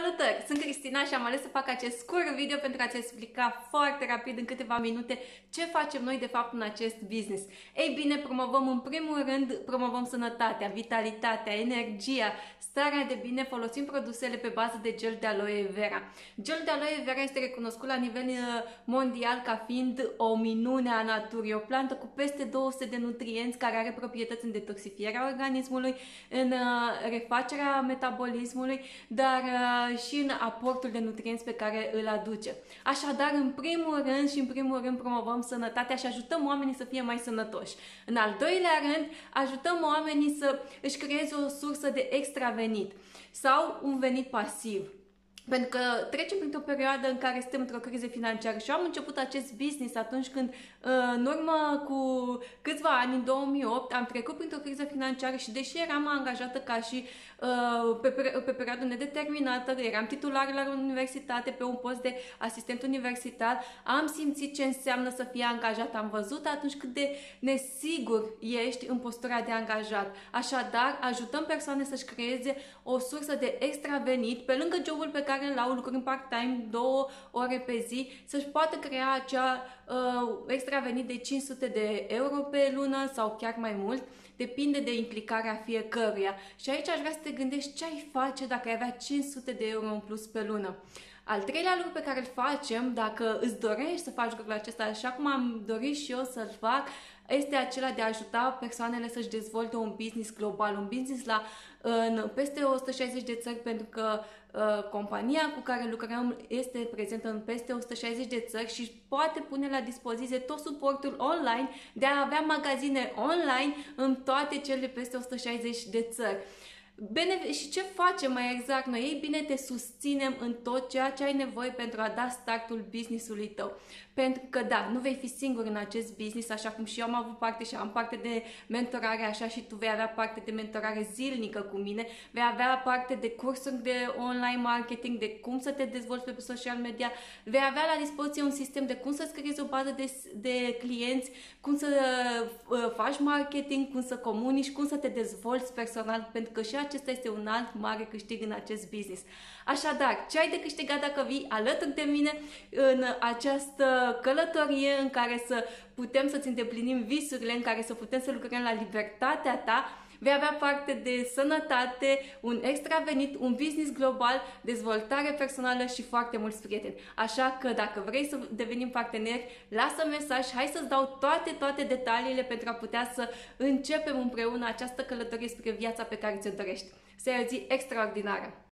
Salutări! Sunt Cristina și am ales să fac acest scurt video pentru a-ți explica foarte rapid în câteva minute ce facem noi de fapt în acest business. Ei bine, promovăm în primul rând, sănătatea, vitalitatea, energia, starea de bine, folosim produsele pe bază de gel de aloe vera. Gelul de aloe vera este recunoscut la nivel mondial ca fiind o minune a naturii, o plantă cu peste 200 de nutrienți care are proprietăți în detoxifierea organismului, în refacerea metabolismului, dar și în aportul de nutrienți pe care îl aduce. Așadar, în primul rând promovăm sănătatea și ajutăm oamenii să fie mai sănătoși. În al doilea rând, ajutăm oamenii să își creeze o sursă de extra venit sau un venit pasiv. Pentru că trecem printr-o perioadă în care suntem într-o criză financiară și eu am început acest business atunci când, în urmă cu câțiva ani, în 2008, am trecut printr-o criză financiară și deși eram angajată ca și pe perioadă nedeterminată, eram titular la universitate pe un post de asistent universitar, am simțit ce înseamnă să fii angajat. Am văzut atunci cât de nesigur ești în postura de angajat. Așadar, ajutăm persoane să-și creeze o sursă de extra venit pe lângă jobul pe care îl au lucrând part-time 2 ore pe zi, să-și poată crea acea extra venit de 500 de euro pe lună sau chiar mai mult, depinde de implicarea fiecăruia. Și aici aș vrea să te gândești ce ai face dacă ai avea 500 de euro în plus pe lună. Al treilea lucru pe care îl facem, dacă îți dorești să faci lucrul acesta, așa cum am dorit și eu să-l fac, este acela de a ajuta persoanele să-și dezvolte un business global, un business în peste 160 de țări, pentru că compania cu care lucrăm este prezentă în peste 160 de țări și poate pune la dispoziție tot suportul online de a avea magazine online în toate cele peste 160 de țări. Și ce facem mai exact noi? Ei bine, te susținem în tot ceea ce ai nevoie pentru a da startul business-ului tău. Pentru că da, nu vei fi singur în acest business, așa cum și eu am avut parte și am parte de mentorare, așa și tu vei avea parte de mentorare zilnică cu mine, vei avea parte de cursuri de online marketing, de cum să te dezvolți pe social media, vei avea la dispoziție un sistem de cum să-ți creezi o bază de clienți, cum să faci marketing, cum să comunici, cum să te dezvolți personal, pentru că și acesta este un alt mare câștig în acest business. Așadar, ce ai de câștigat dacă vii alături de mine în această călătorie în care să putem să-ți îndeplinim visurile, în care să putem să lucrăm la libertatea ta? Vei avea parte de sănătate, un extra venit, un business global, dezvoltare personală și foarte mulți prieteni. Așa că dacă vrei să devenim parteneri, lasă mesaj, hai să-ți dau toate detaliile pentru a putea să începem împreună această călătorie spre viața pe care ți-o dorești. Să ai o zi extraordinară!